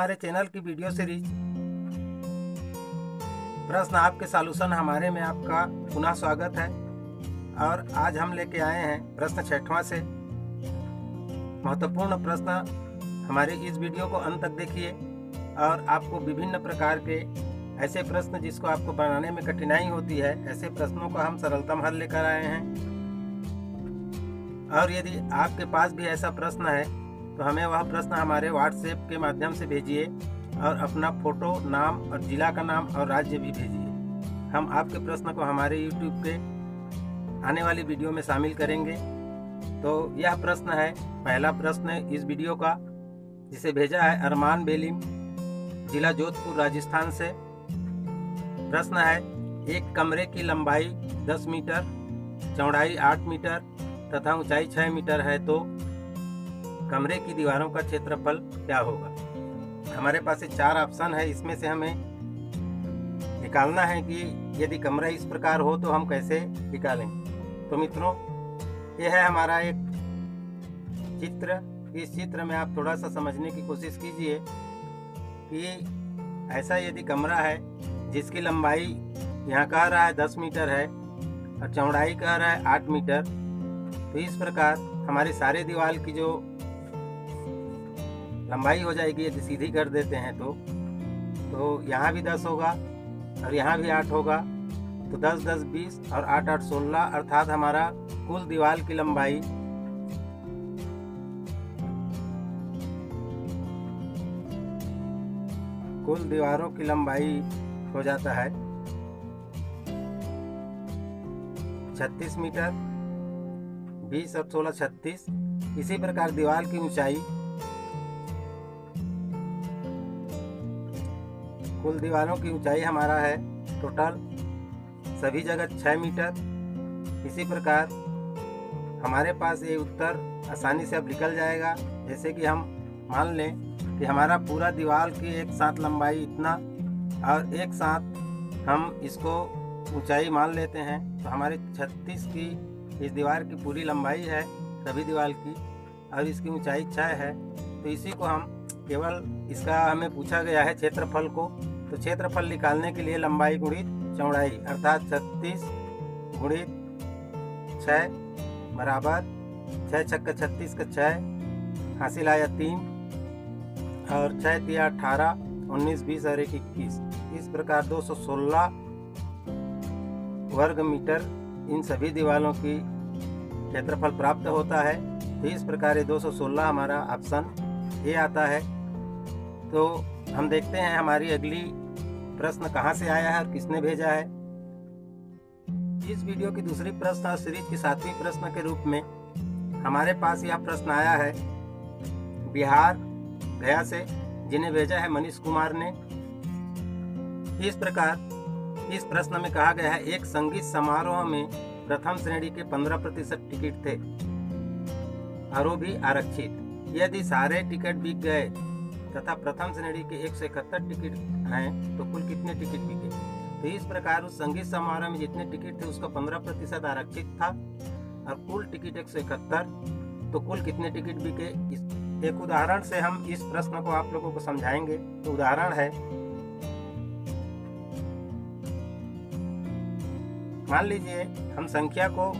हमारे चैनल की video series प्रश्न आपके सॉल्यूशन हमारे में आपका पुनः स्वागत है। और आज हम लेके आए हैं प्रश्न 6वां से। महत्वपूर्ण प्रश्न हमारे इस वीडियो को अंत तक देखिए और आपको विभिन्न प्रकार के ऐसे प्रश्न जिसको आपको बनाने में कठिनाई होती है, ऐसे प्रश्नों का हम सरलतम हल लेकर आए हैं। और यदि आपके पास भी ऐसा प्रश्न है तो हमें वह प्रश्न हमारे व्हाट्सएप के माध्यम से भेजिए और अपना फोटो, नाम और जिला का नाम और राज्य भी भेजिए। हम आपके प्रश्न को हमारे यूट्यूब पे आने वाली वीडियो में शामिल करेंगे। तो यह प्रश्न है, पहला प्रश्न इस वीडियो का, जिसे भेजा है अरमान बेलीम, जिला जोधपुर, राजस्थान से। प्रश्न है, एक कमरे की लंबाई 10 मीटर, चौड़ाई 8 मीटर तथा ऊंचाई 6 मीटर है तो कमरे की दीवारों का क्षेत्रफल क्या होगा। हमारे पास 4 ऑप्शन है, इसमें से हमें निकालना है कि यदि कमरा इस प्रकार हो तो हम कैसे निकालें। तो मित्रों, यह है हमारा एक चित्र। इस चित्र में आप थोड़ा सा समझने की कोशिश कीजिए कि ऐसा यदि कमरा है जिसकी लंबाई यहाँ कह रहा है 10 मीटर है और चौड़ाई कह रहा है 8 मीटर, तो इस प्रकार हमारी सारे दीवार की जो लंबाई हो जाएगी, यदि सीधी कर देते हैं तो यहाँ भी 10 होगा और यहाँ भी 8 होगा, तो 10 10 20 और 8 8 16, अर्थात हमारा कुल दीवार की लंबाई कुल दीवारों की लंबाई हो जाता है 36 मीटर। 20 और 16 36। इसी प्रकार दीवार की ऊंचाई, कुल दीवारों की ऊंचाई हमारा है टोटल सभी जगह 6 मीटर। इसी प्रकार हमारे पास ये उत्तर आसानी से अब निकल जाएगा। जैसे कि हम मान लें कि हमारा पूरा दीवार की एक साथ लंबाई इतना और एक साथ हम इसको ऊंचाई मान लेते हैं, तो हमारे 36 की इस दीवार की पूरी लंबाई है सभी दीवार की और इसकी ऊंचाई 6 है। तो इसी को हम केवल, इसका हमें पूछा गया है क्षेत्रफल को, तो क्षेत्रफल निकालने के लिए लंबाई गुणित चौड़ाई अर्थात 36 गुणित 6 बराबर 6 छक्का 36 का 6 हासिल आया 3 और 6 तिया 18, 19 20 और 1 21। इस प्रकार 216 वर्ग मीटर इन सभी दीवारों की क्षेत्रफल प्राप्त होता है। तो इस प्रकार ये 216 हमारा ऑप्शन ए आता है। तो हम देखते हैं हमारी अगली प्रश्न कहाँ से आया है और किसने भेजा है। इस वीडियो की दूसरी प्रश्न और सीरीज की 7वीं प्रश्न के रूप में हमारे पास यह प्रश्न आया है बिहार गया से, जिन्हें भेजा है मनीष कुमार ने। इस प्रकार इस प्रश्न में कहा गया है, एक संगीत समारोह में प्रथम श्रेणी के 15% टिकट थे और वो भी आरक्षित। यदि सारे टिकट बिक गए तथा प्रथम श्रेणी के 171 टिकट हैं तो कुल कितने टिकट बिके। तो इस प्रकार उस संगीत समारोह में जितने टिकट थे उसका 15% आरक्षित था और कुल टिकट 171, तो कुल कितने टिकट बिके। एक उदाहरण से हम इस प्रश्न को आप लोगों को समझाएंगे। तो उदाहरण है, मान लीजिए हम संख्या को,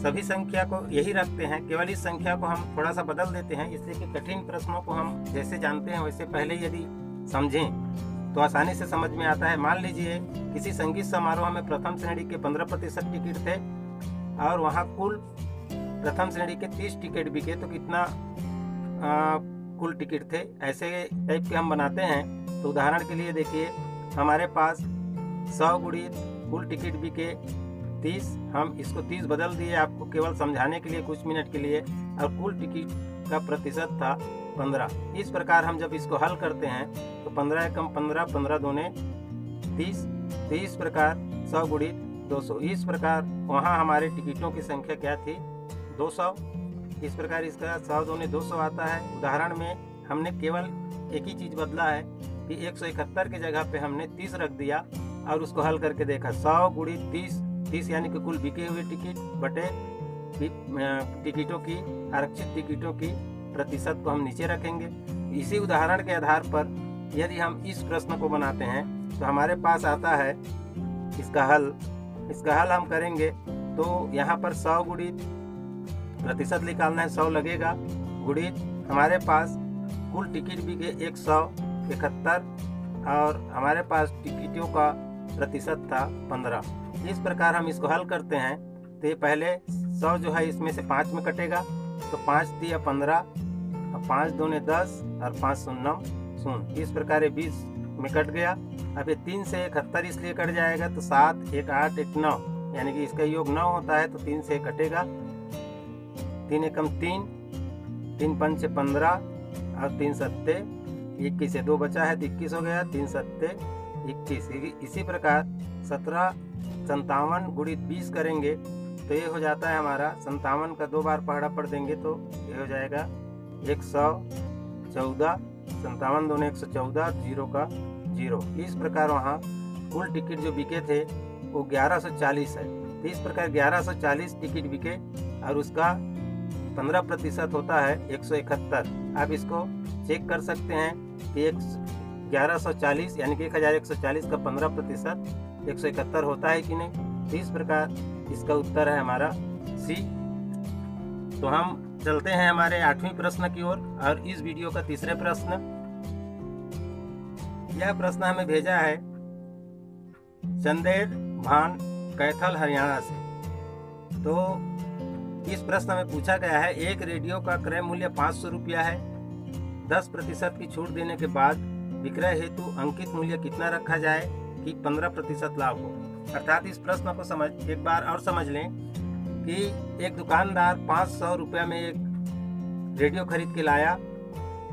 सभी संख्या को यही रखते हैं, केवल इस संख्या को हम थोड़ा सा बदल देते हैं, इसलिए कि कठिन प्रश्नों को हम जैसे जानते हैं वैसे पहले यदि समझें तो आसानी से समझ में आता है। मान लीजिए किसी संगीत समारोह में प्रथम श्रेणी के 15% टिकट थे और वहाँ कुल प्रथम श्रेणी के 30 टिकट बिके, तो कितना कुल टिकट थे। ऐसे टाइप के हम बनाते हैं। तो उदाहरण के लिए देखिए, हमारे पास 100 गुणित कुल टिकट बिके 30, हम इसको 30 बदल दिए आपको केवल समझाने के लिए कुछ मिनट के लिए, और कुल टिकट का प्रतिशत था 15। इस प्रकार हम जब इसको हल करते हैं तो 15 कम 15, 15 दूने 30, तो इस प्रकार 100 गुणित 200। इस प्रकार वहाँ हमारे टिकटों की संख्या क्या थी, 200। इस प्रकार इसका 100 दूने 200 आता है। उदाहरण में हमने केवल एक ही चीज़ बदला है कि 171 की जगह पे हमने 30 रख दिया और उसको हल करके देखा। 100 गुणित 30 यानी कि कुल बिके हुए टिकट बटे टिकटों की, आरक्षित टिकटों की प्रतिशत को हम नीचे रखेंगे। इसी उदाहरण के आधार पर यदि हम इस प्रश्न को बनाते हैं तो हमारे पास आता है इसका हल हम करेंगे तो यहाँ पर 100 गुणित प्रतिशत निकालना है, 100 लगेगा गुणित हमारे पास कुल टिकट बिके 171 और हमारे पास टिकटों का प्रतिशत था 15। इस प्रकार हम इसको हल करते हैं तो ये पहले 100 जो है इसमें से 5 में कटेगा तो 5 दिया 15 और 5 दूने 10 और 5 शून्य 0। इस प्रकार 20 में कट गया। अब ये 3 से 71 इसलिए कट जाएगा तो 7 1 8 1 9 यानी कि इसका योग 9 होता है तो 3 से कटेगा। 3 एकम 3, 3 पंचे 15 और 3 सत्ते 21 से 2 बचा है तो 21 हो गया। 3 सत्ते 21। इसी प्रकार 17 57 गुणित 20 करेंगे तो ये हो जाता है हमारा 57 का 2 बार पहाड़ा पढ़ देंगे तो ये हो जाएगा 114। 57 दूने 114, 0 का 0। इस प्रकार वहाँ कुल टिकट जो बिके थे वो 1140 है। तो इस प्रकार 1140 टिकट बिके और उसका 15% होता है 171। आप इसको चेक कर सकते हैं कि 1140 यानी कि 1140 का 15% 171 होता है कि नहीं। तो इस प्रकार इसका उत्तर है हमारा सी। तो हम चलते हैं हमारे 8वें प्रश्न की ओर और इस वीडियो का तीसरे प्रश्न। यह प्रश्न हमें भेजा है चंदेर भान कैथल हरियाणा से। तो इस प्रश्न में पूछा गया है एक रेडियो का क्रय मूल्य 500 रुपया है। 10% की छूट देने के बाद विक्रय हेतु अंकित मूल्य कितना रखा जाए कि 15% लाभ हो। अर्थात इस प्रश्न को एक बार और समझ लें कि एक दुकानदार 500 रुपया में एक रेडियो खरीद के लाया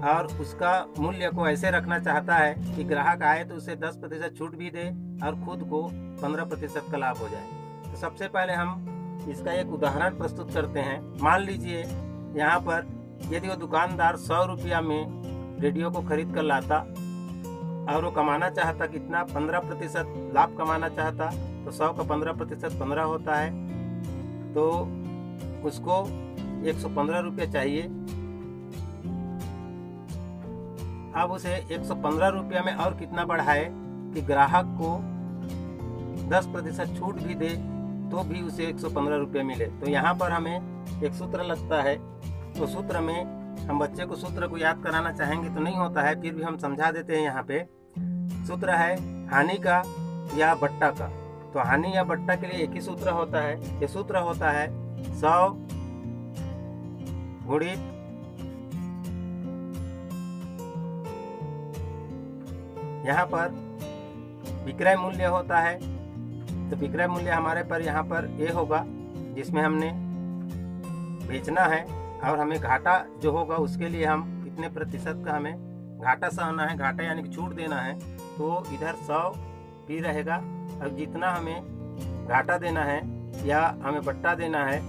और उसका मूल्य को ऐसे रखना चाहता है कि ग्राहक आए तो उसे 10% छूट भी दे और खुद को 15% का लाभ हो जाए। तो सबसे पहले हम इसका एक उदाहरण प्रस्तुत करते हैं। मान लीजिए यहाँ पर यदि वो दुकानदार 100 रुपया में रेडियो को खरीद कर लाता और वो कमाना चाहता कितना 15% लाभ कमाना चाहता तो 100 का 15% 15 होता है तो उसको 115 रुपये चाहिए। अब उसे 115 रुपये में और कितना बढ़ाए कि ग्राहक को 10% छूट भी दे तो भी उसे 115 रुपये मिले। तो यहाँ पर हमें एक सूत्र लगता है। तो सूत्र में हम बच्चे को सूत्र को याद कराना चाहेंगे तो नहीं होता है, फिर भी हम समझा देते हैं। यहाँ पे सूत्र है हानि का या बट्टा का। तो हानि या बट्टा के लिए एक ही सूत्र होता है। ये सूत्र होता है 100 गुणित यहाँ पर विक्रय मूल्य होता है। तो विक्रय मूल्य हमारे पर यहाँ पर ये होगा जिसमें हमने बेचना है और हमें घाटा जो होगा उसके लिए हम कितने प्रतिशत का हमें घाटा सहना है, घाटा यानी कि छूट देना है। तो इधर 100 भी रहेगा और जितना हमें घाटा देना है या हमें बट्टा देना है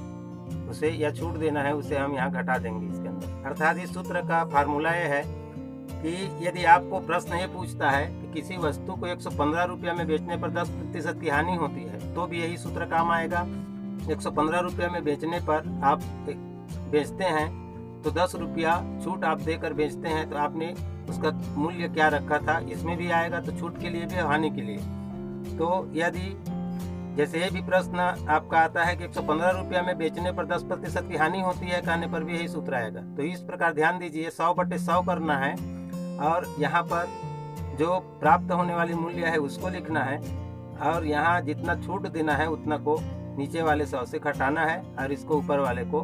उसे या छूट देना है उसे हम यहाँ घटा देंगे इसके अंदर। अर्थात इस सूत्र का फार्मूला ये है कि यदि आपको प्रश्न ये पूछता है कि किसी वस्तु को 115 रुपये में बेचने पर 10% की हानि होती है तो भी यही सूत्र काम आएगा। 115 रुपये में बेचने पर आप बेचते हैं तो 10 रुपया छूट आप देकर बेचते हैं तो आपने उसका मूल्य क्या रखा था इसमें भी आएगा, तो छूट के लिए भी हानि के लिए। तो यदि जैसे ये भी प्रश्न आपका आता है कि 115 रुपया में बेचने पर 10% की हानि होती है कहने पर भी यही सूत्र आएगा। तो इस प्रकार ध्यान दीजिए 100/100 करना है और यहाँ पर जो प्राप्त होने वाली मूल्य है उसको लिखना है और यहाँ जितना छूट देना है उतना को नीचे वाले 100 से घटाना है और इसको ऊपर वाले को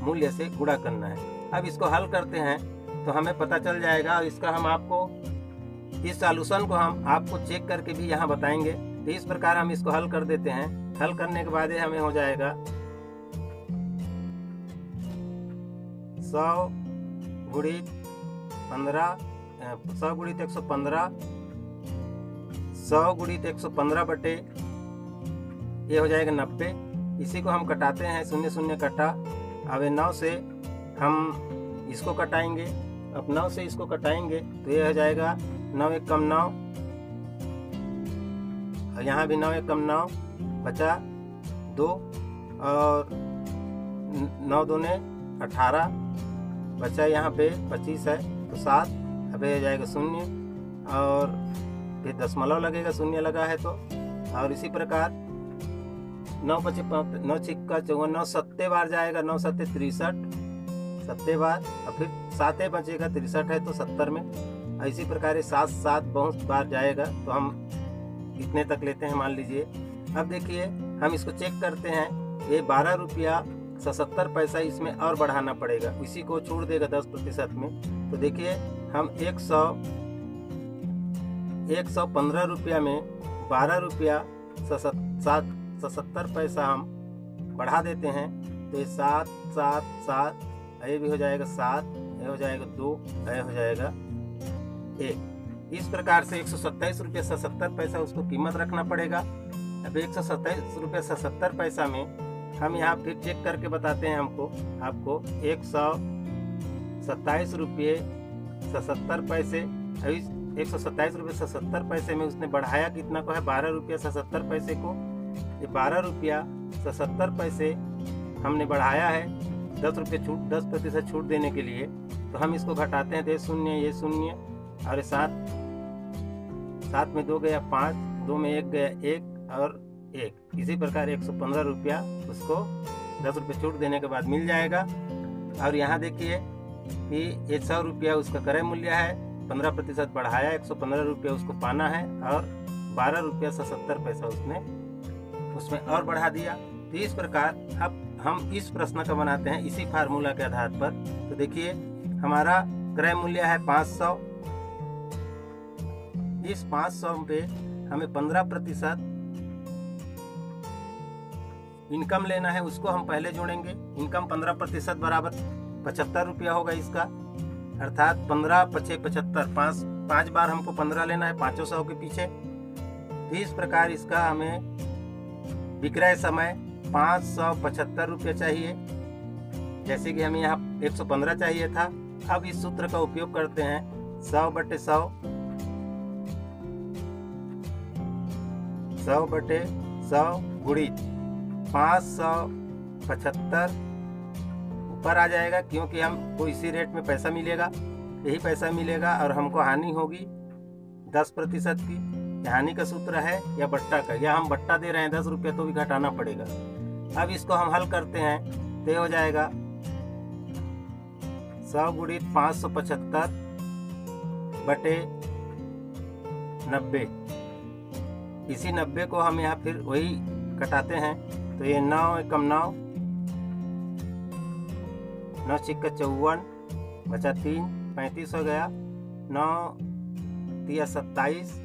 मूल्य से गुणा करना है। अब इसको हल करते हैं तो हमें पता चल जाएगा और इसका हम आपको इस सॉल्यूशन को हम आपको चेक करके भी यहाँ बताएंगे। तो इस प्रकार हम इसको हल कर देते हैं। हल करने के बाद हमें हो जाएगा 100 गुणित 15 100 गुणित 115 100 गुणित 115 बटे ये हो जाएगा 90। इसी को हम कटाते हैं, 0 0 कटा। अब 9 से हम इसको कटाएंगे, अब 9 से इसको कटाएंगे तो ये हो जाएगा 9 1 कम 9 और यहाँ भी 9 1 कम 9 बचा 2 और 9 दूने 18 बचा यहाँ पे 25 है तो 7। अब ये हो जाएगा 0 और फिर दशमलव लगेगा, शून्य लगा है तो। और इसी प्रकार 9 बचे 9 छिक्का 54, 9 सत्ते बार जाएगा, 9 सत्ते 63 सत्ते बार, और फिर 7 बचेगा, 63 है तो 70 में। और इसी प्रकार 7 बहुत बार जाएगा, तो हम कितने तक लेते हैं मान लीजिए। अब देखिए हम इसको चेक करते हैं, ये 12 रुपया 77 पैसा इसमें और बढ़ाना पड़ेगा, इसी को छोड़ देगा 10% में। तो देखिए हम 115 रुपया में 12 रुपया 77 पैसा हम बढ़ा देते हैं। तो ये 7 7 7, ये भी हो जाएगा 7, ये हो जाएगा 2, ये हो जाएगा 1। इस प्रकार से 127 रुपये 77 पैसा उसको कीमत रखना पड़ेगा। अब 127 रुपये 77 पैसा में हम यहाँ फिर चेक करके बताते हैं आपको 127 रुपये 77 पैसे। अभी 127 रुपये 77 पैसे में उसने बढ़ाया कितना को है, 12 रुपया 77 पैसे को। ये 12 रुपया 77 पैसे हमने बढ़ाया है 10% छूट देने के लिए। तो हम इसको घटाते हैं, तो ये शून्य और ये 7 में 2 गया 5, 2 में 1 गया 1 और 1। इसी प्रकार 115 रुपया उसको 10 रुपये छूट देने के बाद मिल जाएगा। और यहाँ देखिए कि ये 100 रुपया उसका क्रय मूल्य है, 15% बढ़ाया, 115 रुपया उसको पाना है और 12 रुपया 77 पैसा उसमें और बढ़ा दिया। तो इस प्रकार अब हम इस प्रश्न का बनाते हैं इसी फार्मूला के आधार पर। तो देखिए हमारा क्रय मूल्य है 500, इस 500 पे हमें 15% इनकम लेना है, उसको हम पहले जोड़ेंगे। इनकम 15% बराबर 75 रुपया होगा इसका, अर्थात 15 5 75, 5 बार हमको 15 लेना है 500 के पीछे। तो इस प्रकार इसका हमें विक्रय समय 575 रुपये चाहिए, जैसे कि हमें यहाँ 115 चाहिए था। अब इस सूत्र का उपयोग करते हैं, 100/100 गुणित 575 ऊपर आ जाएगा, क्योंकि हमको इसी रेट में पैसा मिलेगा, यही पैसा मिलेगा और हमको हानि होगी 10% की। हानि का सूत्र है या बट्टा का, या हम बट्टा दे रहे हैं 10 रुपये तो भी घटाना पड़ेगा। अब इसको हम हल करते हैं, तो हो जाएगा 100 गुणित 575/90। इसी 90 को हम यहाँ फिर वही कटाते हैं, तो ये 9 एकम 9, 9 छिक्का 54 बचा 3, 35 हो गया, 9 तिया 27,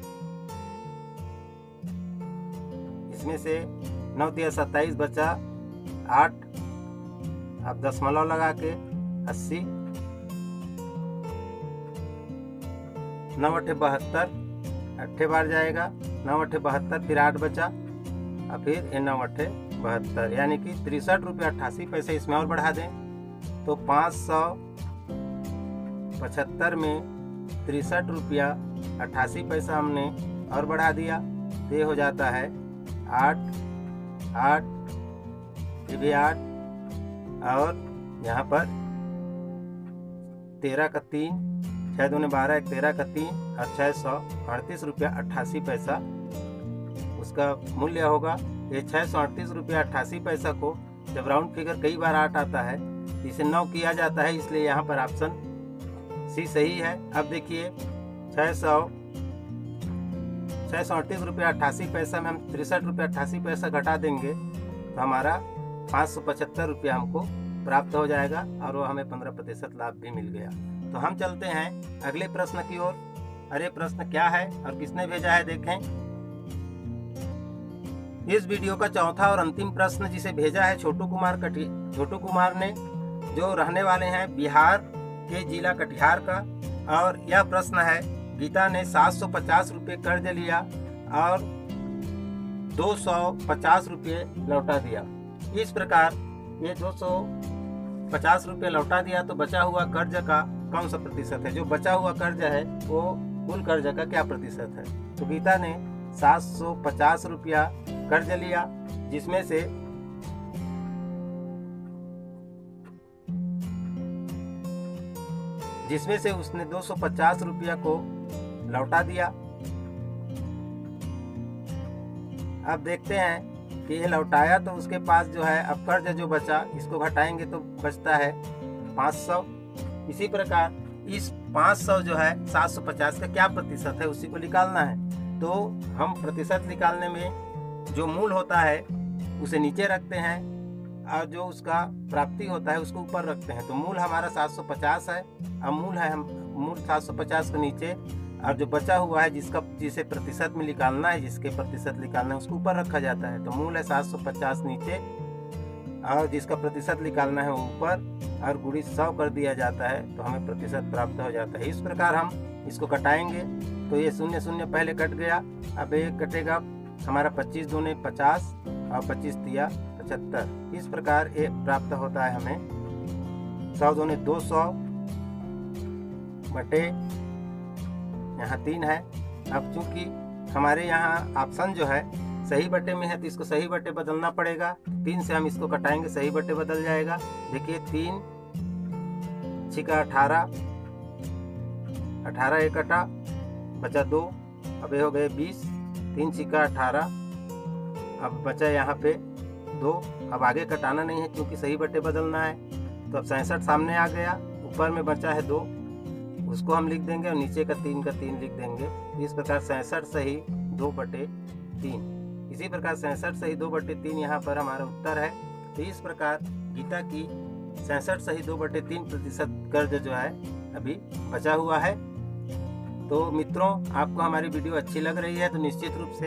इसमें से 9 तिया 27 बचा 8, अब दशमलव लगा के 80, 9 8 72, 8 बार जाएगा, 9 8 72, फिर 8 बचा और फिर 9 8 72, यानी कि 63 रुपया 88 पैसे इसमें और बढ़ा दें। तो 575 में 63 रुपया 88 पैसा हमने और बढ़ा दिया, तो ये हो जाता है 8 8, ये भी 8 और यहाँ पर 13 का 3, 6 दूने 12, 13 का 3 और 638 रुपया 88 पैसा उसका मूल्य होगा। ये 638 रुपया 88 पैसा को जब राउंड फिगर कई बार 8 आता है, इसे 9 किया जाता है, इसलिए यहाँ पर ऑप्शन सी सही है। अब देखिए 638 रुपया 88 पैसा में हम 63 रुपया 88 पैसा घटा देंगे, तो हमारा 575 रुपया हमको प्राप्त हो जाएगा और वो हमें 15% लाभ भी मिल गया। तो हम चलते हैं अगले प्रश्न की ओर। अरे प्रश्न क्या है और किसने भेजा है देखें। इस वीडियो का चौथा और अंतिम प्रश्न जिसे भेजा है छोटू कुमार ने, जो रहने वाले हैं बिहार के जिला कटिहार का। और यह प्रश्न है, गीता ने 750 रुपये कर्ज लिया और 250 रुपये लौटा दिया। इस प्रकार ये 250 रुपये लौटा दिया, तो बचा हुआ कर्ज का कौन सा प्रतिशत है? जो बचा हुआ कर्ज है वो कुल कर्ज का क्या प्रतिशत है? तो गीता ने 750 रुपया कर्ज लिया, जिसमें से उसने 250 रुपया को लौटा दिया। अब देखते हैं कि ये लौटाया तो उसके पास जो है अब कर्ज जो बचा, इसको घटाएंगे तो बचता है 500। इसी प्रकार इस 500 जो है 750 का क्या प्रतिशत है उसी को निकालना है। तो हम प्रतिशत निकालने में जो मूल होता है उसे नीचे रखते हैं और जो उसका प्राप्ति होता है उसको ऊपर रखते हैं। तो मूल हमारा 750 है, अब मूल 750 के नीचे और जो बचा हुआ है जिसे प्रतिशत में निकालना है, जिसके प्रतिशत निकालना है उसको ऊपर रखा जाता है। तो मूल है 750 नीचे और जिसका प्रतिशत निकालना है ऊपर और गुणित 100 कर दिया जाता है तो हमें प्रतिशत प्राप्त हो जाता है। इस प्रकार हम इसको कटाएंगे तो ये 0 0 पहले कट गया, अब एक कटेगा हमारा 25 दूने 50 और 25 तिया 75। इस प्रकार ये प्राप्त होता है हमें 100 दूने 200 बटे यहाँ 3 है। अब चूंकि हमारे यहाँ ऑप्शन जो है सही बटे में है तो इसको सही बटे बदलना पड़ेगा। 3 से हम इसको कटाएंगे, सही बटे बदल जाएगा। देखिए 3 छिका 18, 18 एक कटा बचा 2, अब ये हो गए 20, 3 छिका 18, अब बचा यहाँ पे 2। अब आगे कटाना नहीं है क्योंकि सही बटे बदलना है। तो अब 67 सामने आ गया, ऊपर में बचा है 2, उसको हम लिख देंगे और नीचे का 3 लिख देंगे। इस प्रकार 67 सही 2/3। इसी प्रकार 67 सही 2/3 यहाँ पर हमारा उत्तर है। तो इस प्रकार गीता की 67 सही 2/3% कर्ज जो है अभी बचा हुआ है। तो मित्रों, आपको हमारी वीडियो अच्छी लग रही है तो निश्चित रूप से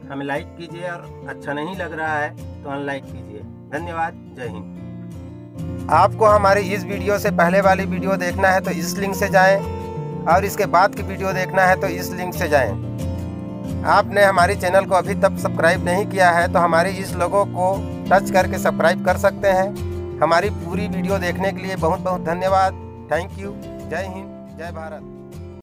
हमें लाइक कीजिए और अच्छा नहीं लग रहा है तो अनलाइक कीजिए। धन्यवाद। जय हिंद। आपको हमारी इस वीडियो से पहले वाली वीडियो देखना है तो इस लिंक से जाएं और इसके बाद की वीडियो देखना है तो इस लिंक से जाएं। आपने हमारी चैनल को अभी तक सब्सक्राइब नहीं किया है तो हमारी इस लोगो को टच करके सब्सक्राइब कर सकते हैं। हमारी पूरी वीडियो देखने के लिए बहुत बहुत धन्यवाद। Thank you. जय हिंद, जय भारत।